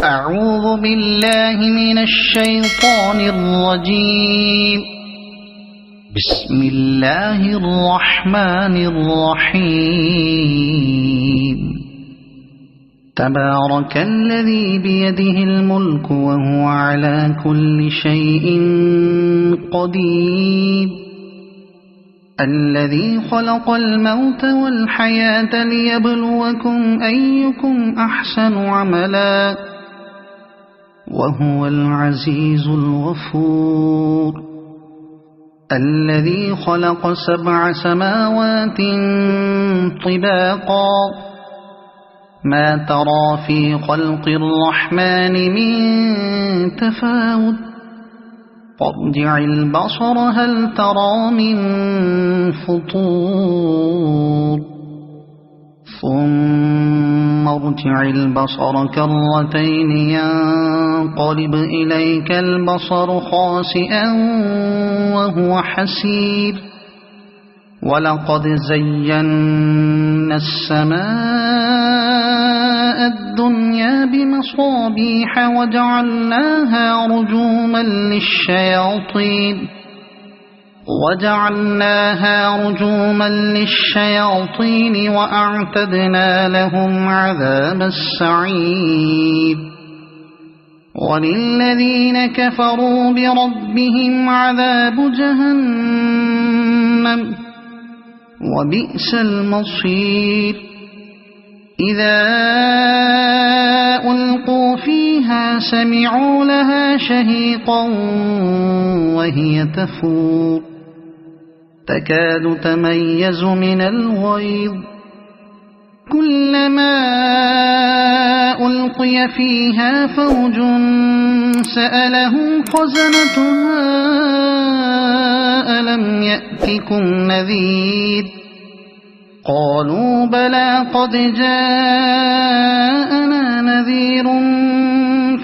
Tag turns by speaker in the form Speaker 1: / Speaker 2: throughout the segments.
Speaker 1: أعوذ بالله من الشيطان الرجيم. بسم الله الرحمن الرحيم. تبارك الذي بيده الملك وهو على كل شيء قدير. الذي خلق الموت والحياة ليبلوكم أيكم أحسن عملا وهو العزيز الغفور. الذي خلق 7 سماوات طباقا ما ترى في خلق الرحمن من تفاوت فارجع البصر هل ترى من فطور ثم ارجع البصر كرتين ينقلب إليك البصر خاسئا وهو حسير. ولقد زينا السماء الدنيا بمصابيح وجعلناها رجوما للشياطين وأعتدنا لهم عذاب السعير. وللذين كفروا بربهم عذاب جهنم وبئس المصير. إذا ألقوا فيها سمعوا لها شهيقا وهي تفور تكاد تميز من الغيظ. كلما ألقي فيها فوج سألهم خزنتها ألم يأتكم نذير قالوا بلى قد جاءنا نذير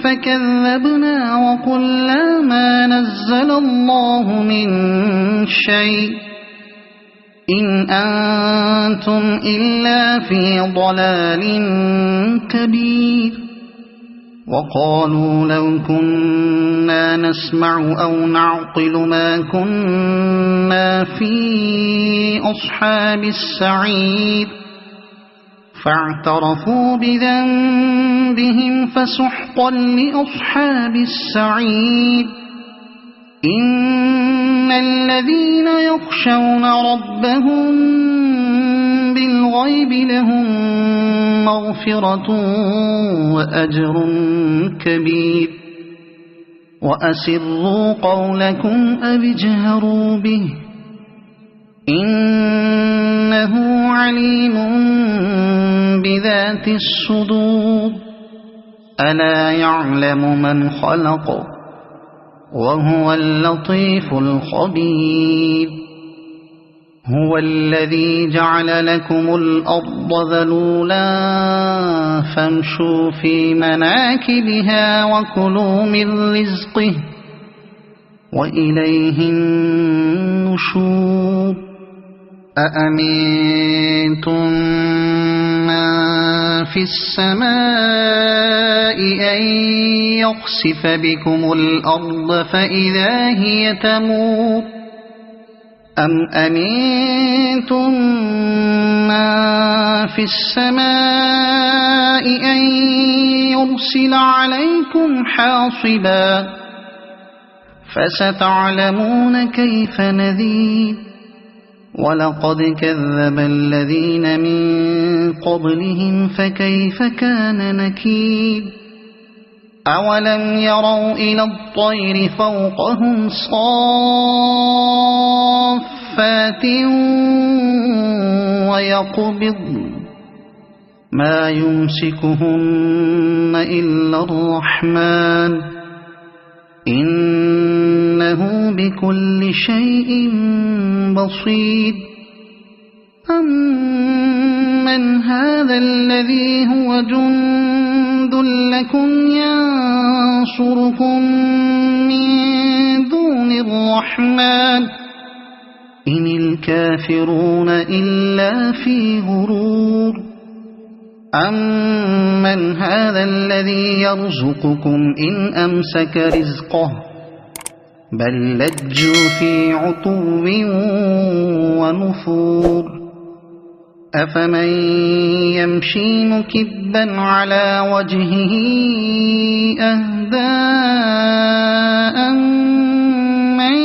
Speaker 1: فكذبنا وقلنا ما نزل الله من شيء إن أنتم إلا في ضلال كبير. وقالوا لو كنا نسمع أو نعقل ما كنا في أصحاب السعير فاعترفوا بذنبهم فسحقا لأصحاب السعير. إن الذين يخشون ربهم بالغيب لهم مغفرة وأجر كبير. وأسروا قولكم أو اجهروا به إنه عليم بذات الصدور. ألا يعلم من خلق وهو اللطيف الخبير. هو الذي جعل لكم الأرض ذلولا فامشوا في مناكبها وكلوا من رزقه وإليه النشور. أأمنتم من في السماء أن يخسف بكم الأرض فإذا هي تمور أم أمنتم من في السماء أن يرسل عليكم حاصبا فستعلمون كيف نذير. ولقد كذب الذين من قبلهم فكيف كان نكير. أولم يروا إلى الطير فوقهم صافات ويقبضن ما يمسكهن إلا الرحمن إنه بكل شيء بصير. أمن هذا الذي هو جند لكم ينصركم من دون الرحمن إن الكافرون إلا في غرور. أَمَّنْ هَذَا الَّذِي يَرْزُقُكُمْ إِنْ أَمْسَكَ رِزْقَهُ بَل لَّجُّوا فِي عُتُوٍّ وَنُفُورٍ أَفَمَن يَمْشِي مُكِبًّا عَلَى وَجْهِهِ أَهْدَىٰ أَمَّن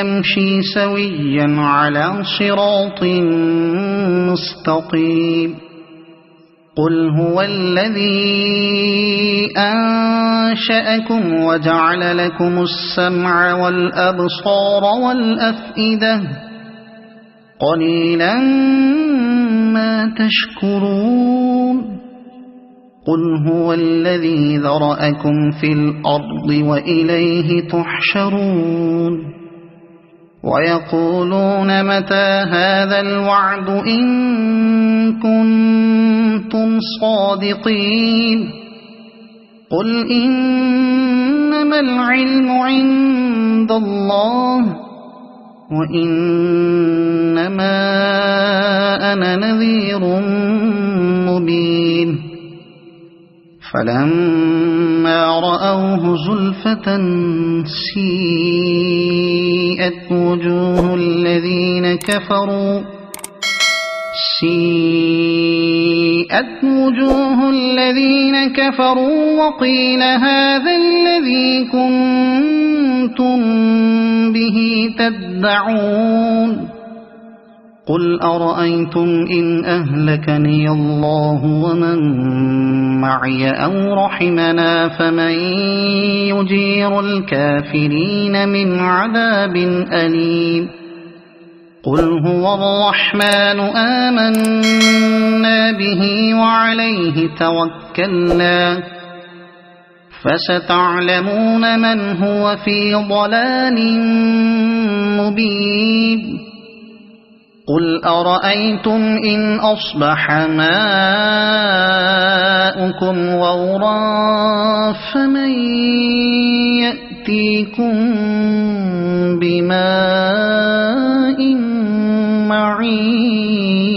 Speaker 1: يَمْشِي سَوِيًّا عَلَى صِرَاطٍ مُّسْتَقِيمٍ قُلْ هُوَ الَّذِي أَنشَأَكُمْ وَجَعَلَ لَكُمُ السَّمْعَ وَالْأَبْصَارَ وَالْأَفْئِدَةَ قَلِيلًا مَّا تَشْكُرُونَ قُلْ هُوَ الَّذِي ذَرَأَكُمْ فِي الْأَرْضِ وَإِلَيْهِ تُحْشَرُونَ وَيَقُولُونَ مَتَىٰ هَٰذَا الْوَعْدُ إِن كُنتُمْ صَادِقِينَ قُلْ إِنَّمَا الْعِلْمُ عِندَ اللَّهِ وَإِنَّمَا أَنَا نَذِيرٌ مُّبِينٌ فَلَمَّا رَأَوْهُ زُلْفَةً سِيئَتْ وُجُوهُ الَّذِينَ كَفَرُوا وَقِيلَ هَٰذَا الَّذِي كُنتُم بِهِ تَدَّعُونَ قُلْ أَرَأَيْتُمْ إِنْ أَهْلَكَنِيَ اللَّهُ وَمَن مَّعِيَ أَوْ رَحِمَنَا فَمَن يُجِيرُ الْكَافِرِينَ مِنْ عَذَابٍ أَلِيمٍ قُلْ هُوَ الرَّحْمَٰنُ آمَنَّا بِهِ وَعَلَيْهِ تَوَكَّلْنَا فَسَتَعْلَمُونَ مَنْ هُوَ فِي ضَلَالٍ مُّبِينٍ قُلْ أَرَأَيْتُمْ إِنْ أَصْبَحَ مَاؤُكُمْ غَوْرًا فَمَن يَأْتِيكُم بِمَاءٍ مَّعِينٍ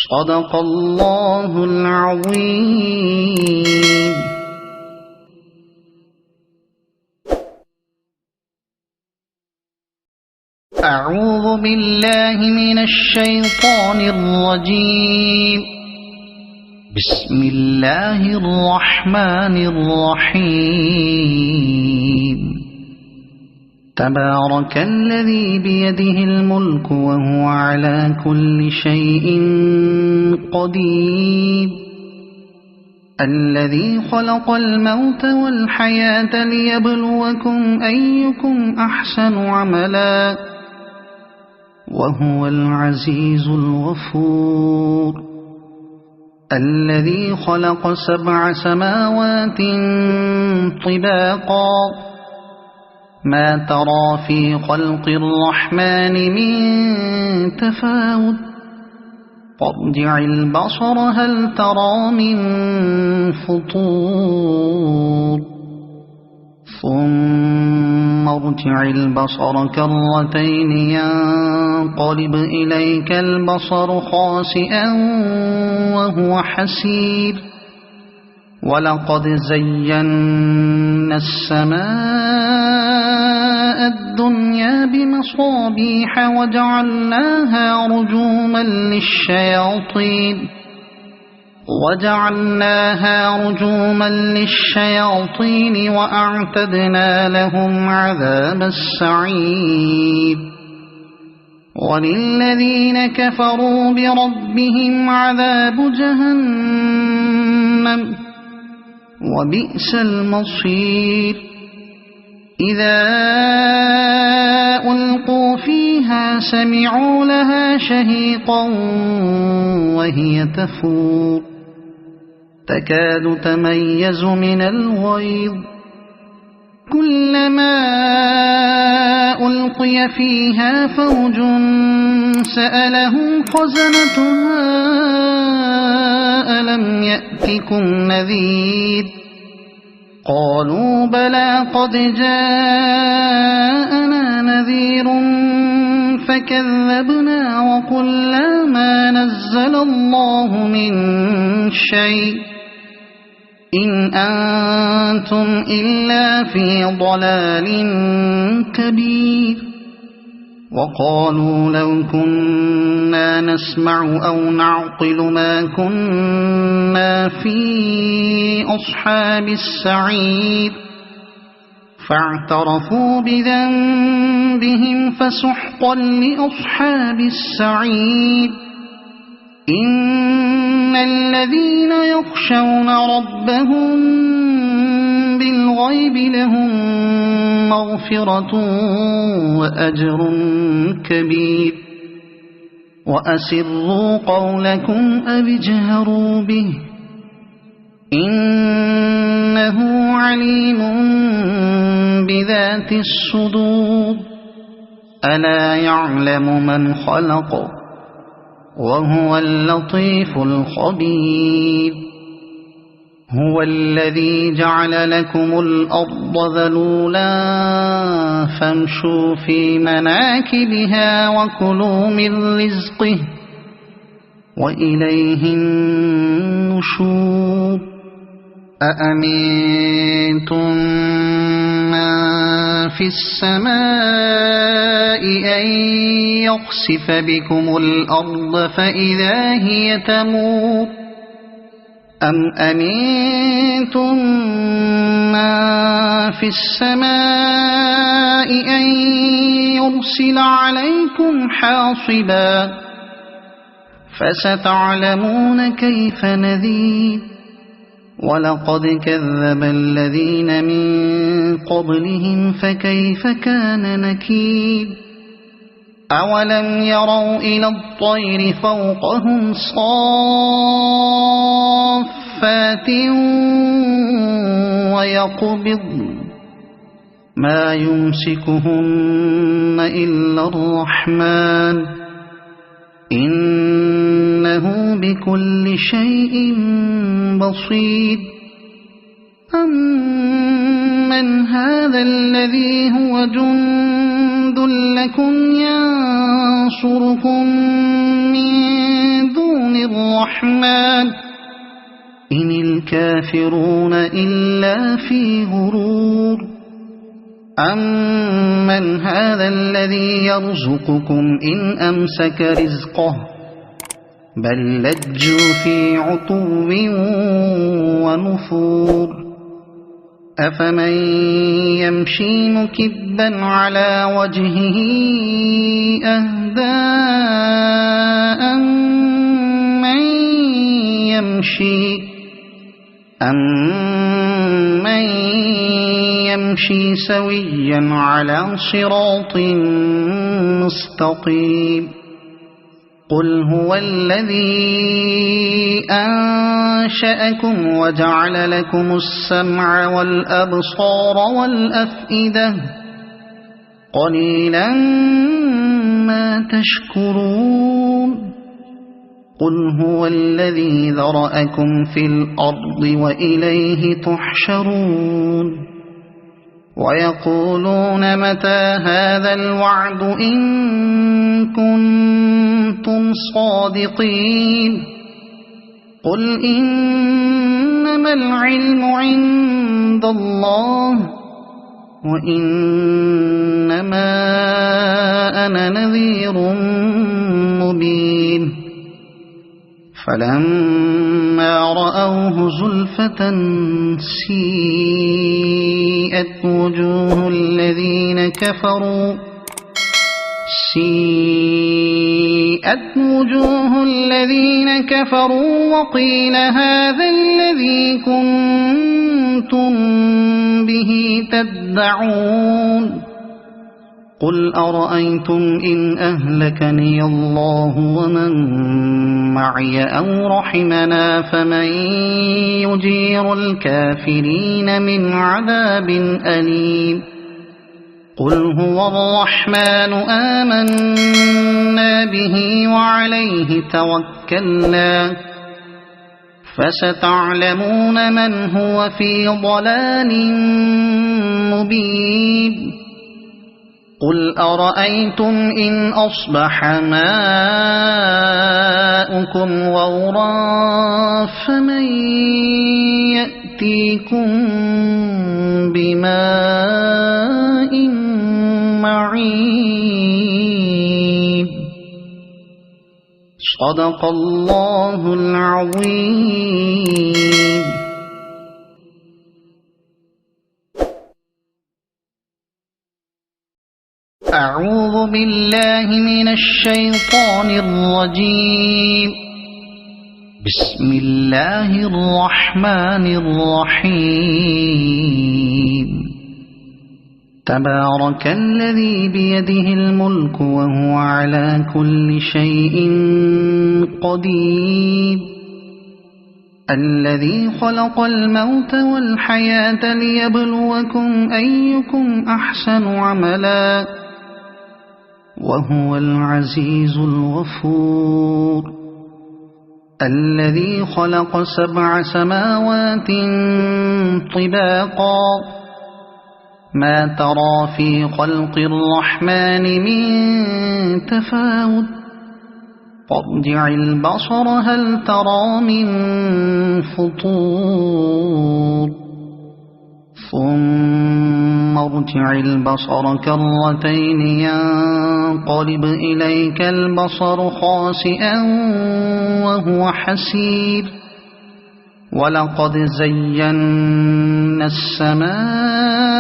Speaker 1: صَدَقَ اللَّهُ الْعَظِيمُ. أعوذ بالله من الشيطان الرجيم. بسم الله الرحمن الرحيم. تبارك الذي بيده الملك وهو على كل شيء قدير. الذي خلق الموت والحياة ليبلوكم أيكم أحسن عملا وهو العزيز الغفور. الذي خلق 7 سماوات طباقا ما ترى في خلق الرحمن من تفاوت فارجع البصر هل ترى من فطور ثم ارجع البصر كرتين ينقلب إليك البصر خاسئا وهو حسير. ولقد زينا السماء الدنيا بمصابيح وجعلناها رجوما للشياطين وأعتدنا لهم عذاب السعير. وللذين كفروا بربهم عذاب جهنم وبئس المصير. إذا ألقوا فيها سمعوا لها شهيقا وهي تفور تكاد تميز من الغيظ. كلما ألقي فيها فوج سألهم خزنتها ألم يأتكم نذير قالوا بلى قد جاءنا نذير فكذبنا وقلنا ما نزل الله من شيء إن أنتم إلا في ضلال كبير وقالوا لو كنا نسمع أو نعقل ما كنا في أصحاب السعير فاعترفوا بذنبهم فسحقا لأصحاب السعير إن الذين يخشون ربهم بالغيب لهم مغفرة وأجر كبير وأسروا قولكم أو اجهروا به إنه عليم بذات الصدور ألا يعلم من خلق وهو اللطيف الخبير هو الذي جعل لكم الأرض ذلولا فامشوا في مناكبها وكلوا من رزقه وإليه النشور أأمنتم من في السماء أن يخسف بكم الأرض فإذا هي تمور أم أمنتم من في السماء أن يرسل عليكم حاصبا فستعلمون كيف نذير ولقد كذب الذين من قبلهم فكيف كان نكير أولم يروا إلى الطير فوقهم صافات ويقبض ما يمسكهن إلا الرحمن إنه بكل شيء بصير أمن هذا الذي هو جند لكم ينصركم من دون الرحمن إن الكافرون إلا في غرور أمن هذا الذي يرزقكم إن أمسك رزقه بل لجوا في عتو ونفور أفمن يمشي مكبا على وجهه أهدى أمن يمشي سويا على صراط مستقيم قل هو الذي أنشأكم وجعل لكم السمع والأبصار والأفئدة قليلا ما تشكرون قل هو الذي ذرأكم في الأرض وإليه تحشرون ويقولون متى هذا الوعد إن كنتم صادقين قل إنما العلم عند الله وإنما أنا نذير مبين فلما رأوه زلفة سيئت وجوه الذين كفروا وقيل هذا الذي كنتم به تدعون قل أرأيتم إن أهلكني الله ومن معي أو رحمنا فمن يجير الكافرين من عذاب أليم قل هو الرحمن آمنا به وعليه توكلنا فستعلمون من هو في ضلال مبين قل أرأيتم إن أصبح ماؤكم غورا فمن يأتيكم بماء معين صدق الله العظيم. أعوذ بالله من الشيطان الرجيم. بسم الله الرحمن الرحيم. تبارك الذي بيده الملك وهو على كل شيء قدير الذي خلق الموت والحياة ليبلوكم أيكم أحسن عملا وهو العزيز الغفور الذي خلق 7 سماوات طباقا ما ترى في خلق الرحمن من تفاوت فارجع البصر هل ترى من فطور ثم ارجع البصر كرتين ينقلب إليك البصر خاسئا وهو حسير ولقد زينا السماء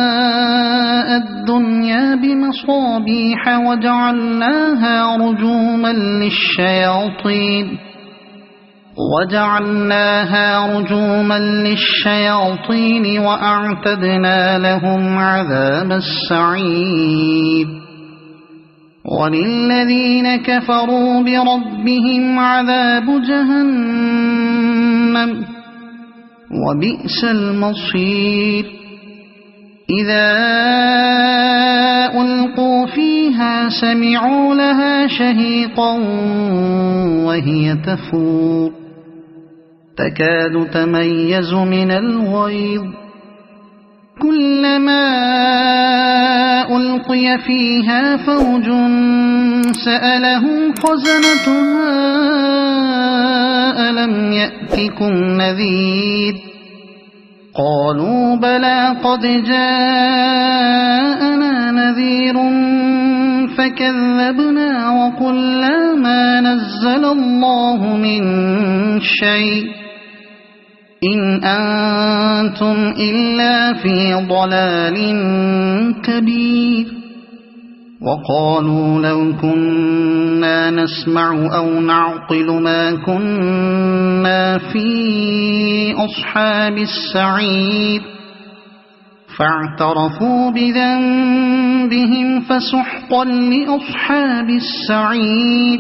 Speaker 1: الدنيا بمصابيح وجعلناها رجوما للشياطين وأعتدنا لهم عذاب السعير وللذين كفروا بربهم عذاب جهنم وبئس المصير إذا ألقوا فيها سمعوا لها شهيقا وهي تفور تكاد تميز من الغيظ كلما ألقي فيها فوج سألهم خزنتها ألم يأتكم نذير قالوا بلى قد جاءنا نذير فكذبنا وقلنا ما نزل الله من شيء إن أنتم إلا في ضلال كبير وقالوا لو كنا نسمع أو نعقل ما كنا في أصحاب السعير فاعترفوا بذنبهم فسحقا لأصحاب السعير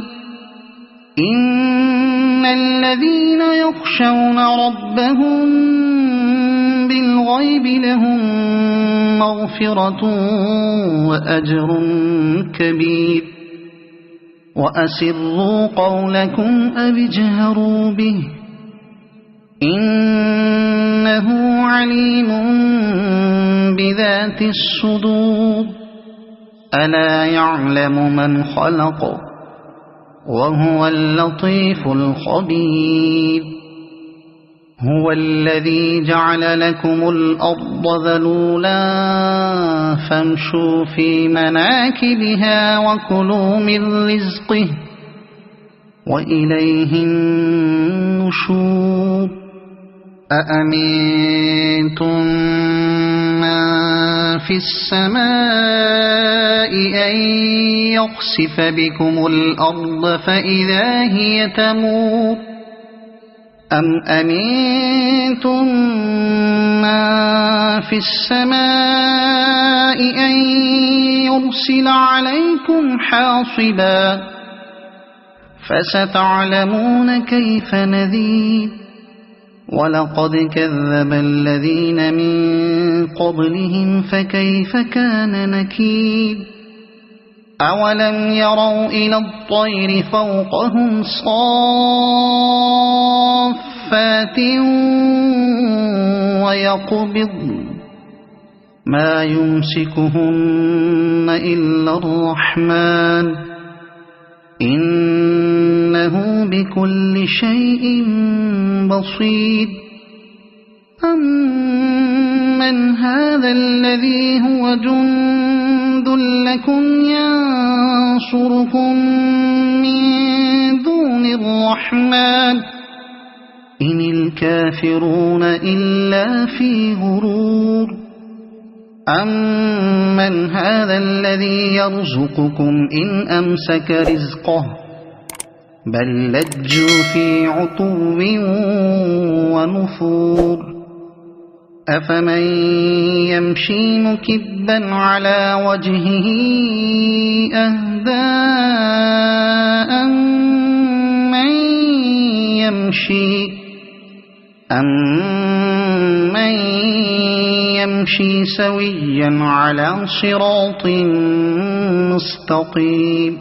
Speaker 1: إن الذين يخشون ربهم بالغيب لهم مغفرة وأجر كبير وأسروا قولكم أو اجهروا به إنه عليم بذات الصدور ألا يعلم من خلق وهو اللطيف الخبير هو الذي جعل لكم الأرض ذلولا فامشوا في مناكبها وكلوا من رزقه وإليه النشور أأمنتم من في السماء أن يخسف بكم الأرض فإذا هي تمور أم أمنتم من في السماء أن يرسل عليكم حاصبا فستعلمون كيف نذير ولقد كذب الذين من قبلهم فكيف كان نكير أولم يروا إلى الطير فوقهم صافات صفات ويقبض ما يمسكهن إلا الرحمن إنه بكل شيء بصير أمن هذا الذي هو جند لكم ينصركم من دون الرحمن إن الكافرون إلا في غرور أمن هذا الذي يرزقكم إن أمسك رزقه بل لجوا في عتو ونفور أفمن يمشي مكبا على وجهه أهدى أمن يمشي سويا على صراط مستقيم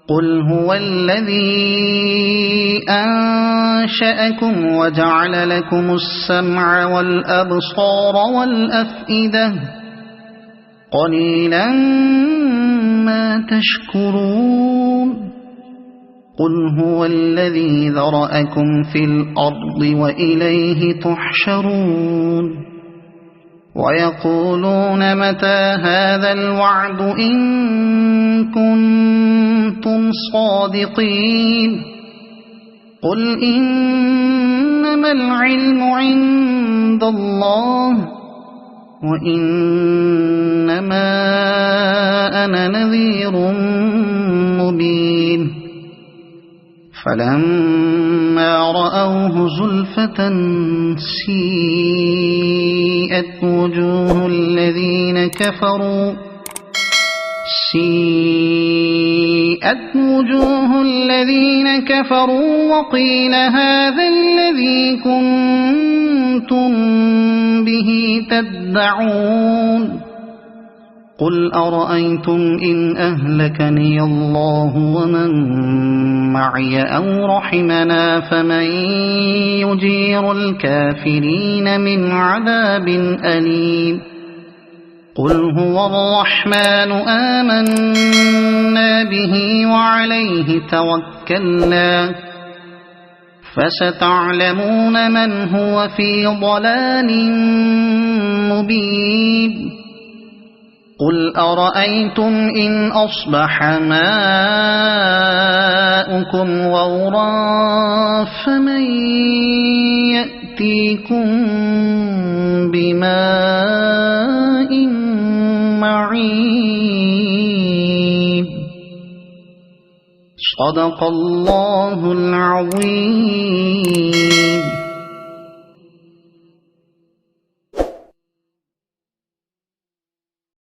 Speaker 1: قل هو الذي أنشأكم وجعل لكم السمع والأبصار والأفئدة قليلا ما تشكرون قل هو الذي ذرأكم في الأرض وإليه تحشرون ويقولون متى هذا الوعد إن كنتم صادقين قل إنما العلم عند الله وإنما أنا نذير مبين فلما رأوه زلفة سيئت وجوه الذين كفروا وقيل هذا الذي كنتم به تدعون قل أرأيتم إن أهلكني الله ومن معي أو رحمنا فمن يجير الكافرين من عذاب أليم قل هو الرحمن آمنا به وعليه توكلنا فستعلمون من هو في ضلال مبين قل أرأيتم إن أصبح ماؤكم غورا فمن يأتيكم بماء معين صدق الله العظيم.